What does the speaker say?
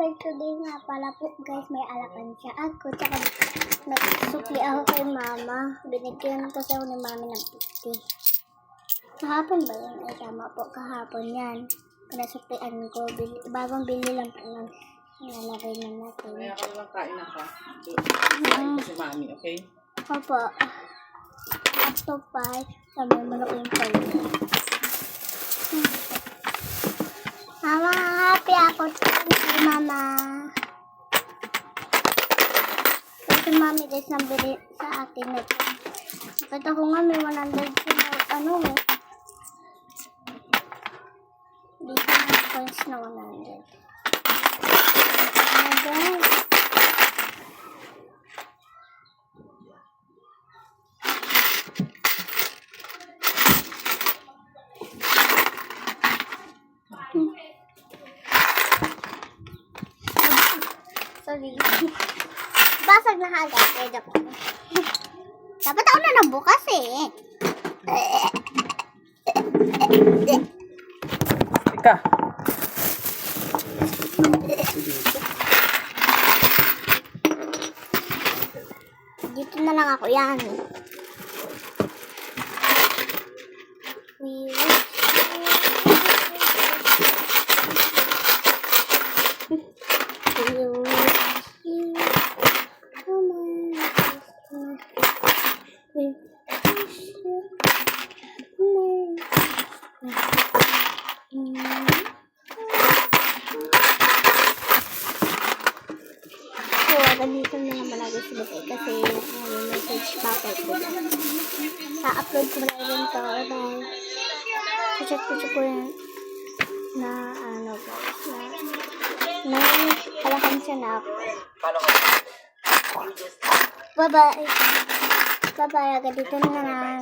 for today nga pala po guys, may alakansya ako. Tsaka nagsukli ako kay mama. Binigyan kasi ako ni mami ng 50. Kahapon ba yun? Ay tama po, kahapon yan. Pinasuklian ko. Bagong bili lang po ng nalagay na natin. Kaya ka naman kain na ka. Si mami, okay? Opo. Up to 5. Sabi mo na ko yung pala. Mama, happy ako. Thank you, mama. Kasi mami guys nabili sa akin na ito. Nakita ko nga may 100 ano eh. Dito na coins na 100. Ayan. Sorry. Basag na agad. Kaya po. Dapat ako na nabukas eh. Ika. Dito na lang ako yan. Ganito na naman ako sibigay kasi message papay ko. Sa-upload ko na rin to. Bye. Chat ko po yan na ano guys na kalakansya na ako. Bye-bye. Bye-bye. Ganito na lang.